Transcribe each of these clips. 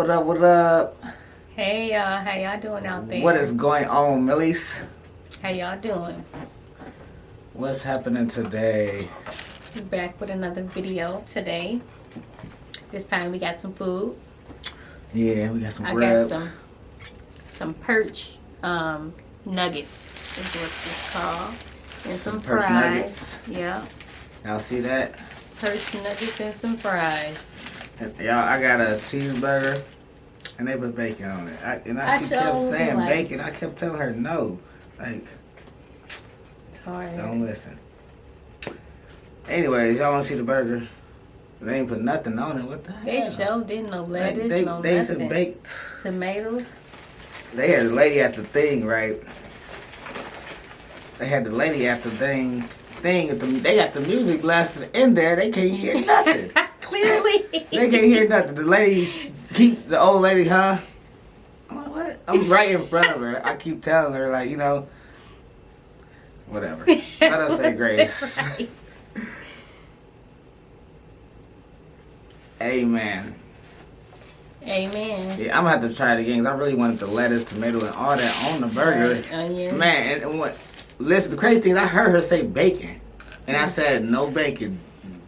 What up, what up? Hey y'all, how y'all doing out there? What is going on, Millies? How y'all doing? What's happening today? We're back with another video today. This time we got some food. Yeah, we got some I grub. got some perch nuggets is what it's called. And some perch fries. nuggets. Yeah. Y'all see that? Perch nuggets and some fries. Y'all, I got a cheeseburger, and they put bacon on it. She kept sure saying like- bacon. I kept telling her no. Like, Sorry. don't listen. Anyways, y'all want to see the burger? They ain't put nothing on it. What the They hell? sure didn't no lettuce, They no said nothing. baked. Tomatoes. They had the lady at the thing, right? They had the lady at the thing. They got the music blasted in there. They can't hear nothing. Clearly. They can't hear nothing. The the old lady, huh? I'm like, what? I'm right in front of her. I keep telling her, like, whatever. Let us say grace. Right. Amen. Amen. Yeah, I'm gonna have to try it again because I really wanted the lettuce, tomato, and all that on the burger. Right, onion. Man, and what? Listen, the crazy thing is I heard her say bacon, and I said no bacon,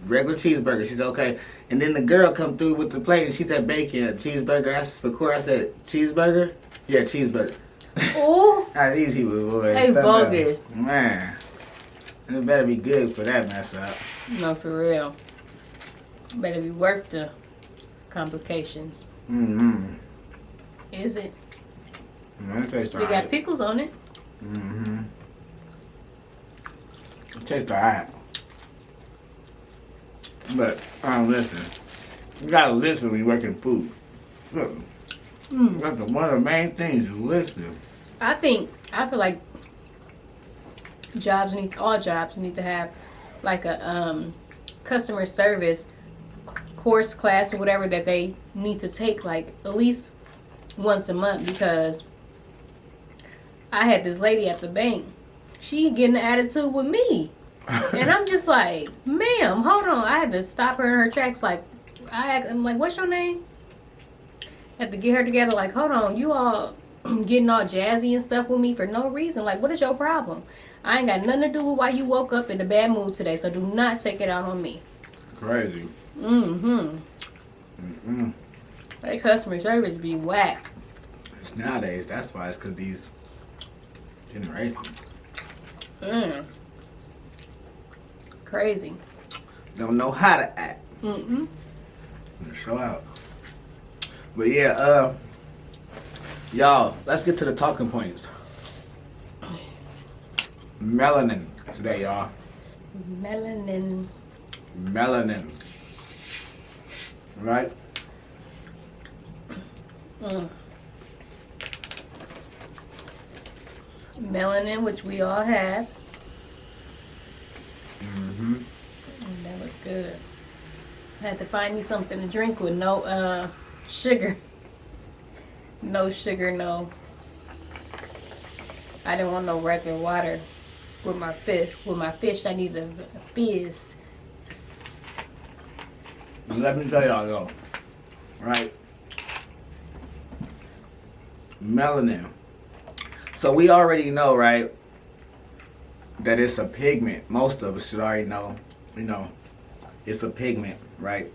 regular cheeseburger. She said okay, and then the girl come through with the plate and she said bacon, cheeseburger. I said for Court, I said cheeseburger. Yeah, cheeseburger. Oh. These people, boy. They bogus. Man, it better be good for that mess up. No, for real. Better be worth the complications. Mm-hmm. Is it? It tastes They got pickles on it. Mm-hmm. It tastes alright. But, listen. You gotta listen when you work in food. Look, that's one of the main things, is listen. I feel like all jobs need to have like a customer service course, class, or whatever that they need to take like at least once a month, because I had this lady at the bank. She getting an attitude with me. And I'm just like, ma'am, hold on. I had to stop her in her tracks. Like, I'm like, what's your name? Had to get her together. Like, hold on, you all getting all jazzy and stuff with me for no reason. Like, what is your problem? I ain't got nothing to do with why you woke up in a bad mood today. So do not take it out on me. Crazy. That customer service be whack. It's nowadays, that's why. It's because these generations Crazy. don't know how to act. Show out. But yeah, y'all, let's get to the talking points. Melanin today, y'all. Melanin. Right? Melanin, which we all have. That was good. I had to find me something to drink with no sugar. No sugar, no. I didn't want no regular water with my fish. With my fish, I need a fizz. Let me tell y'all though, right? Melanin. So we already know, right, that it's a pigment. Most of us should already know, it's a pigment, right?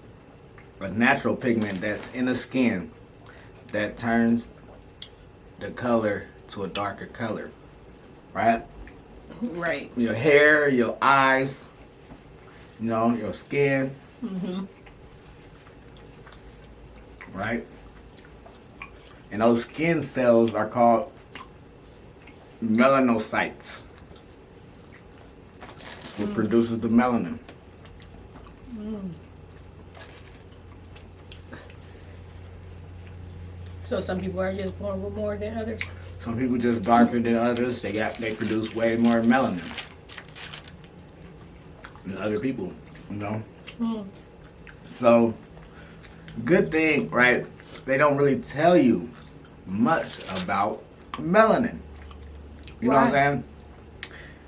A natural pigment that's in the skin that turns the color to a darker color, right? Right. Your hair, your eyes, your skin. Right? And those skin cells are called melanocytes. That's what produces the melanin. So some people are just born with more than others. Some people just darker than others. They produce way more melanin than other people, So, good thing, right? They don't really tell you much about melanin. You know what I'm saying?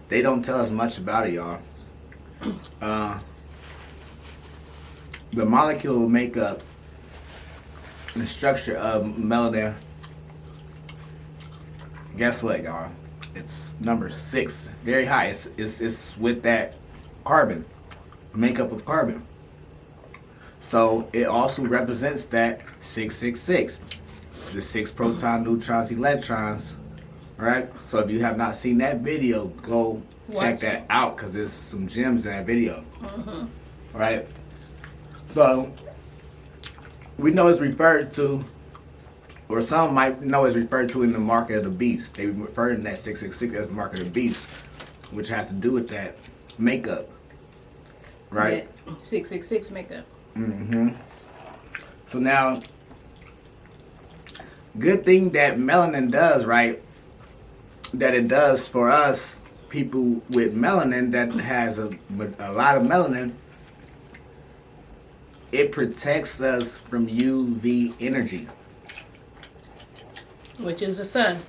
They don't tell us much about it, y'all. The molecule make up the structure of melanin, guess what, y'all? It's number 6, very high. It's with that carbon, makeup of carbon. So it also represents that 666, the 6 proton, neutrons, electrons, right? So if you have not seen that video, go check that out because there's some gems in that video, right? So we know it's referred to, or some might know it's referred to in the mark of the beast. They refer to that 666 as the mark of the beast, which has to do with that makeup, right? That 666 makeup. So now, good thing that melanin does, right? That it does for us people with melanin that has a lot of melanin. It protects us from UV energy, Which is the sun.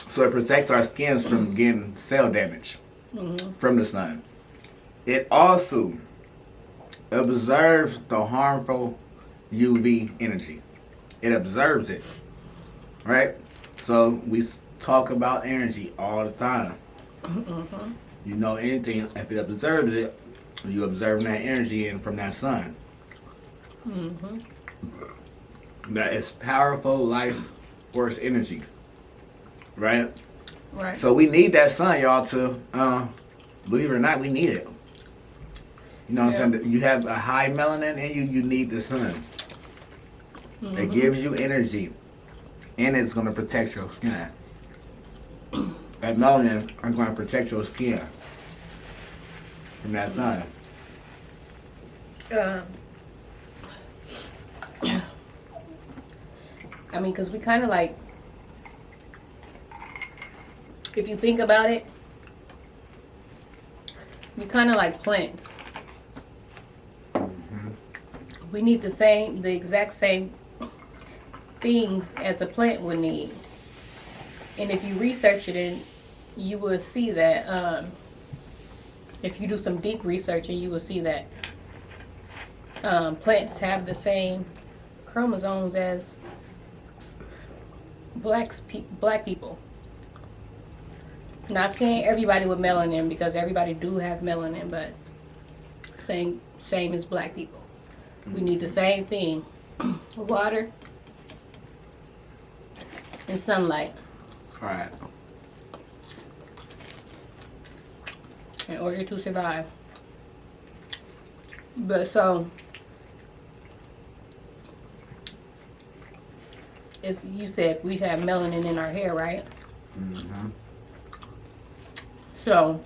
so it protects our skins from getting cell damage from the sun. It also observes the harmful UV energy. It observes it, right? So we talk about energy all the time. You know, anything, if it observes it, you observe that energy in from that sun. That is powerful life force energy, right? Right. So we need that sun, y'all, to believe it or not, we need it. You know what I'm saying? You have a high melanin in you, you need the sun. It gives you energy, and it's going to protect your skin. That melanin is going to protect your skin from that sun. I mean, because we kind of like, if you think about it, we kind of like plants. We need the exact same things as a plant would need. And if you research it, and you will see that, if you do some deep research, and you will see that plants have the same chromosomes as black people. Not saying everybody with melanin, because everybody do have melanin, but same as black people. We need the same thing: water and sunlight. All right. In order to survive. But so, it's, you said we have melanin in our hair, right? So,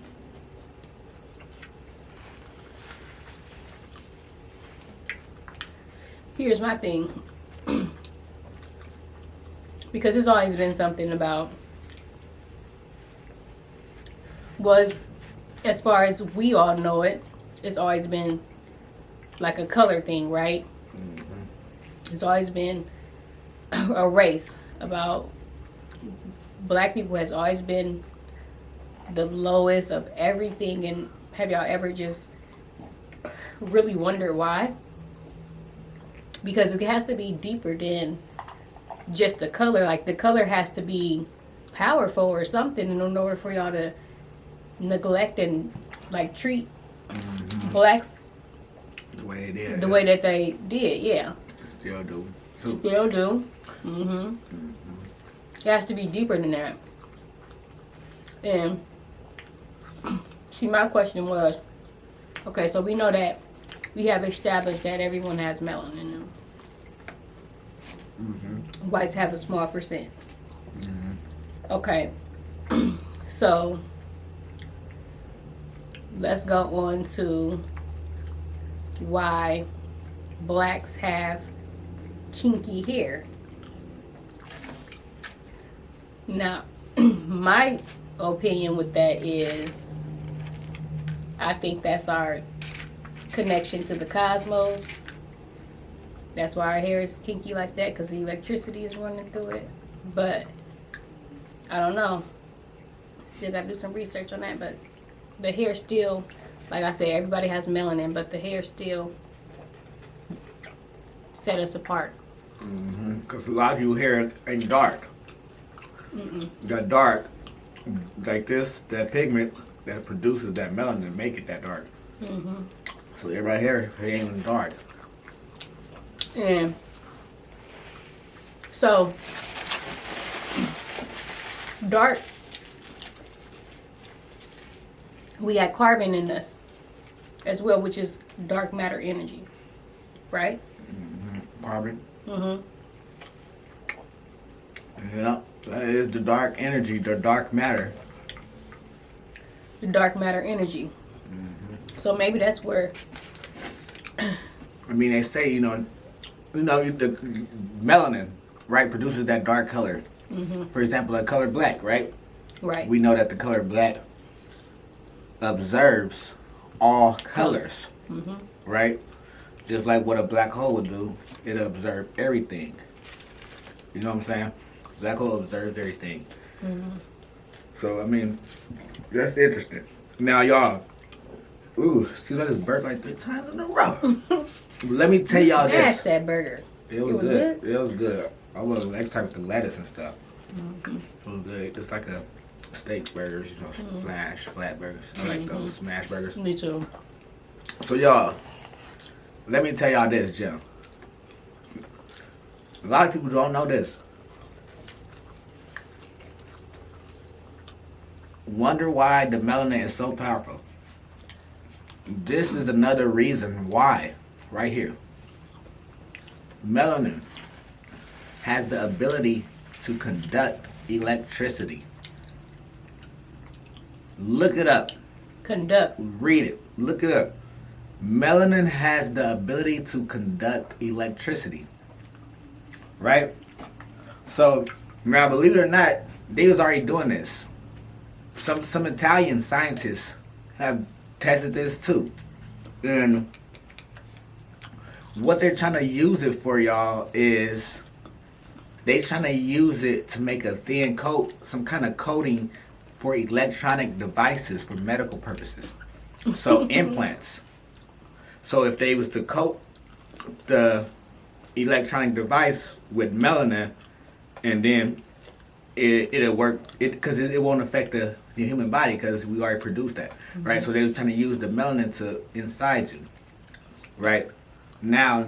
here's my thing. Because it's always been something about, was, as far as we all know it, it's always been like a color thing, right? It's always been a race. About black people has always been the lowest of everything. And have y'all ever just really wondered why? Because it has to be deeper than just the color. Like, the color has to be powerful or something in order for y'all to neglect and like treat blacks The way they did. the way that they did. Yeah, Still do. still do. It has to be deeper than that. And see, my question was, okay, so we know that we have established that everyone has melanin in them. Whites have a small percent. Okay, so let's go on to why blacks have kinky hair. Now, my opinion with that is, I think that's our connection to the cosmos. That's why our hair is kinky like that, because the electricity is running through it. But I don't know. Still got to do some research on that. But the hair still, like I said, everybody has melanin, but the hair still set us apart. Because a lot of people here ain't dark. That dark, like this, that pigment that produces that melanin make it that dark. So everybody here, it ain't even dark. And so, dark, we got carbon in us as well, which is dark matter energy, right? Carbon. Yeah, that is the dark energy, the dark matter. The dark matter energy. So maybe that's where. I mean, they say, the melanin, right, produces that dark color. For example, the color black, right? Right. We know that the color black observes all colors, right? Just like what a black hole would do, it observes everything. You know what I'm saying? Black hole observes everything. So, I mean, that's interesting. Now, y'all, excuse me, I just burped like 3 times in a row. Let me tell y'all this. Smash that burger. It was good. It was good. I want the next time with the lettuce and stuff. It was good. It's like a steak burgers, flat burgers. I like those smash burgers. Me too. So y'all, let me tell y'all this, Jim. A lot of people don't know this. Wonder why the melanin is so powerful. This is another reason why, right here. Melanin has the ability to conduct electricity. Look it up. Conduct. Read it. Look it up. Melanin has the ability to conduct electricity. Right? So, now believe it or not, they was already doing this. Some Italian scientists have tested this too. And what they're trying to use it for, y'all, is they trying to use it to make a thin coat, some kind of coating for electronic devices for medical purposes. So implants. So if they was to coat the electronic device with melanin, and then it'll work, because it won't affect the human body because we already produced that, right? So they was trying to use the melanin to inside you, right? Now,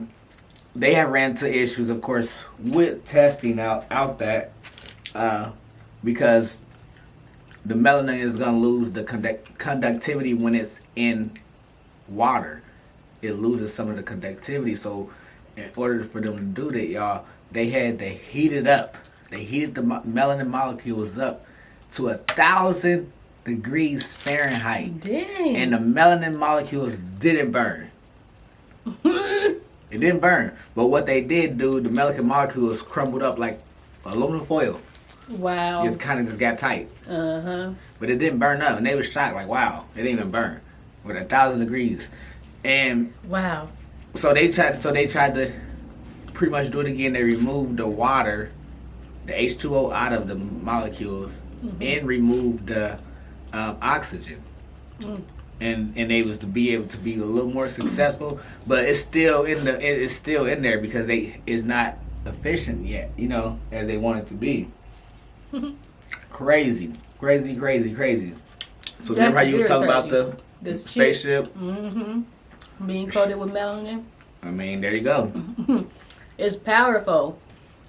they have ran into issues, of course, with testing out that because the melanin is going to lose the conductivity when it's in water. It loses some of the conductivity. So in order for them to do that, y'all, they had to heat it up. They heated the melanin molecules up to 1,000 degrees Fahrenheit. Dang. And the melanin molecules didn't burn. It didn't burn. But what they did do, the melanin molecules crumbled up like aluminum foil. Wow. It kind of just got tight. But it didn't burn up. And they were shocked, like, wow, it didn't even burn with 1,000 degrees. And wow. So they tried to pretty much do it again. They removed the water, the H2O out of the molecules, and removed the oxygen. And they was to be able to be a little more successful, but it's still in there because it's not efficient yet, as they want it to be. Crazy. So remember how you was talking about the spaceship? Being coated with melanin. I mean, there you go. It's powerful.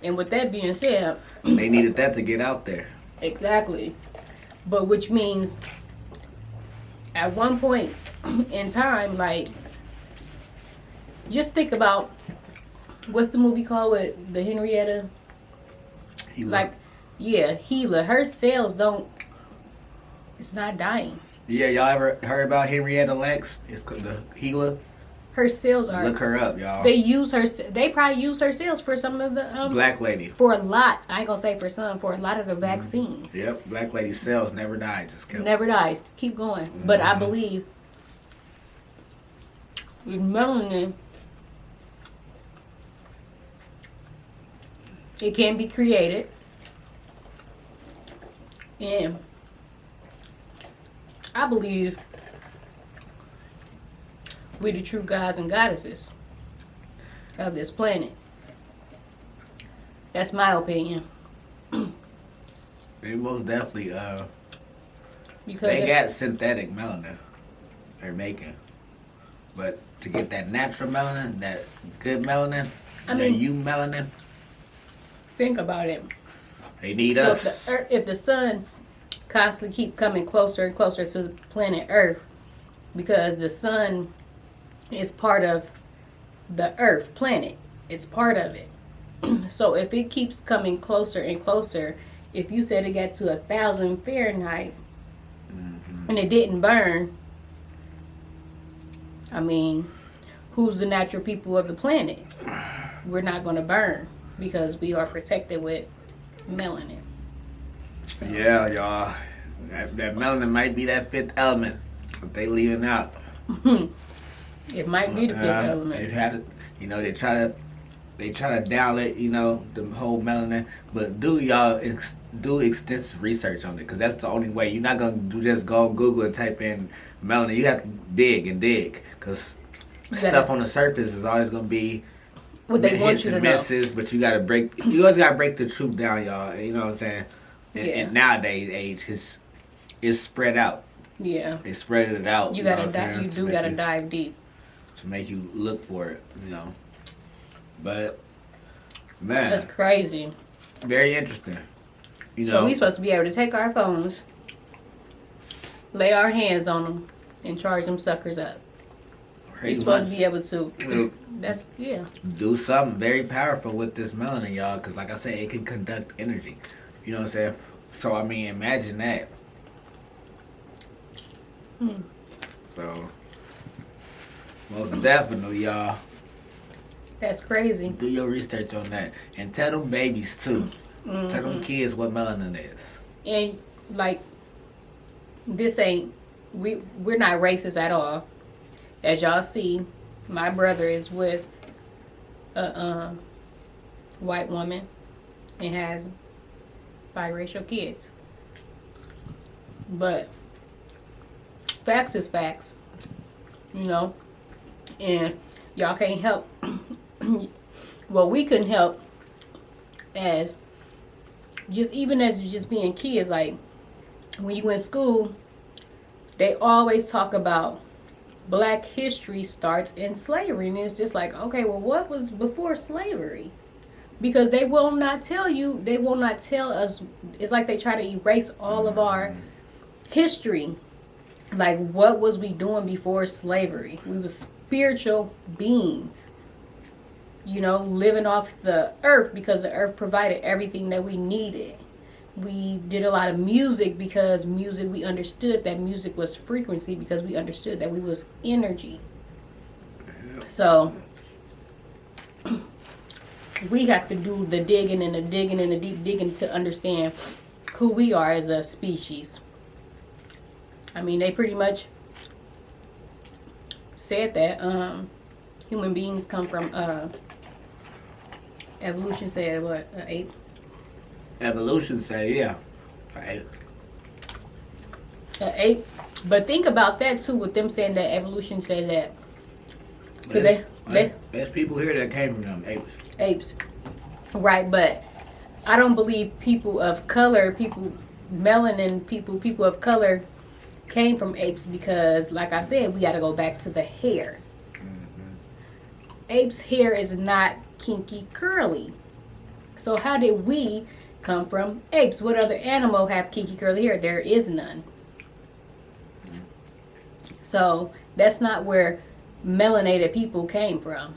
And with that being said, they needed that to get out there. Exactly. But which means at one point in time, like, just think about, what's the movie called with the Henrietta? Gila. Gila. Her cells it's not dying. Yeah, y'all ever heard about Henrietta Lacks? It's called the Gila. Her cells are. Look her up, y'all. They probably use her cells for some of the black lady. For a lot, I ain't gonna say for some. For a lot of the vaccines. Yep, black lady cells never died. Just kept. Never dies. Keep going. But I believe with melanin, it can be created, and I believe we the true gods and goddesses. of this planet. That's my opinion. They most definitely Because they got synthetic melanin they're making. But to get that natural melanin, that good melanin, I that mean- you melanin, think about it. they need So us. if the sun constantly keep coming closer and closer to the planet Earth, because the sun is part of the Earth planet, it's part of it. So if it keeps coming closer and closer, if you said it got to 1,000 Fahrenheit and it didn't burn, I mean, who's the natural people of the planet? We're not going to burn because we are protected with melanin. So, Yeah, y'all. That melanin might be that fifth element that they leaving out. it might be the fifth They element. had to, they try to down it, the whole melanin. But do extensive research on it, because that's the only way. You're not gonna just go on Google and type in melanin. You have to dig and dig, because stuff on the surface is always gonna be What they want hits you to and know. misses. But you always gotta break the truth down, y'all. You know what I'm saying? In nowadays age, because it's spread out. Yeah. They spread it out. You know gotta what I'm saying, you to do make gotta dive deep. to make you look for it, But man, That's crazy. very interesting. So we supposed to be able to take our phones, lay our hands on them, and charge them suckers up. We're supposed to be able to. That's do something very powerful with this melanin, y'all, because like I said, it can conduct energy. You know what I'm saying? So I mean, imagine that. So most definitely, y'all, That's crazy. do your research on that, and tell them babies too. Tell them kids what melanin is. And like, this ain't we're not racist at all. As y'all see, my brother is with a white woman and has biracial kids. But facts is facts, and y'all can't help. Well, we couldn't help as just being kids. Like, when you in school, they always talk about Black history starts in slavery, and it's just like, okay, well, what was before slavery? Because they will not tell you. They will not tell us. It's like they try to erase all of our history. Like, what was we doing before slavery? We was spiritual beings, living off the earth because the earth provided everything that we needed. We did a lot of music because we understood that music was frequency, because we understood that we was energy. So we have to do the digging and the digging and the deep digging to understand who we are as a species. I mean, they pretty much said that human beings come from evolution said what, ape? Evolution say, yeah. Right. Ape. But think about that too, with them saying that evolution said that. Because there's people here that came from them apes. Right, but I don't believe people of color, melanin people of color came from apes, because like I said, we got to go back to the hair. Apes' hair is not kinky curly. So how did we come from apes? What other animal have kinky curly hair? There is none. So that's not where melanated people came from.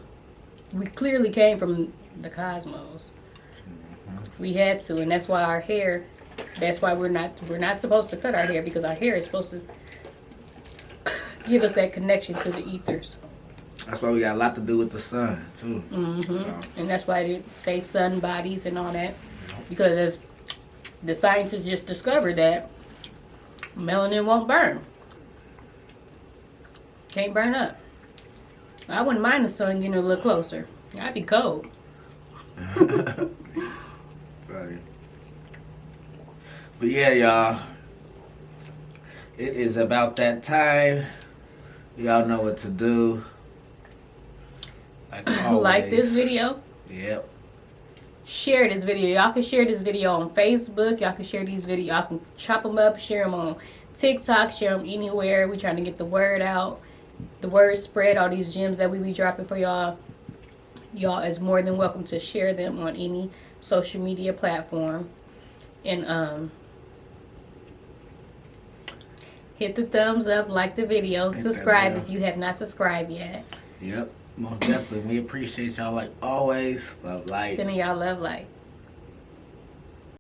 We clearly came from the cosmos. We had to, and that's why our hair. That's why we're not supposed to cut our hair, because our hair is supposed to give us that connection to the ethers. That's why we got a lot to do with the sun too. So. And that's why they say sun bodies and all that, because as the scientists just discovered that melanin won't burn. Can't burn up. I wouldn't mind the sun getting a little closer. I'd be cold. Funny. But yeah, y'all, it is about that time. Y'all know what to do. Like always. Like this video. Yep. Share this video. Y'all can share this video on Facebook. Y'all can share these videos. Y'all can chop them up, share them on TikTok, share them anywhere. We trying to get the word out. The word spread. All these gems that we be dropping for y'all. Y'all is more than welcome to share them on any social media platform. And hit the thumbs up, like the video, subscribe if you have not subscribed yet. Yep, most definitely. We appreciate y'all like always. Love light. Sending y'all love light.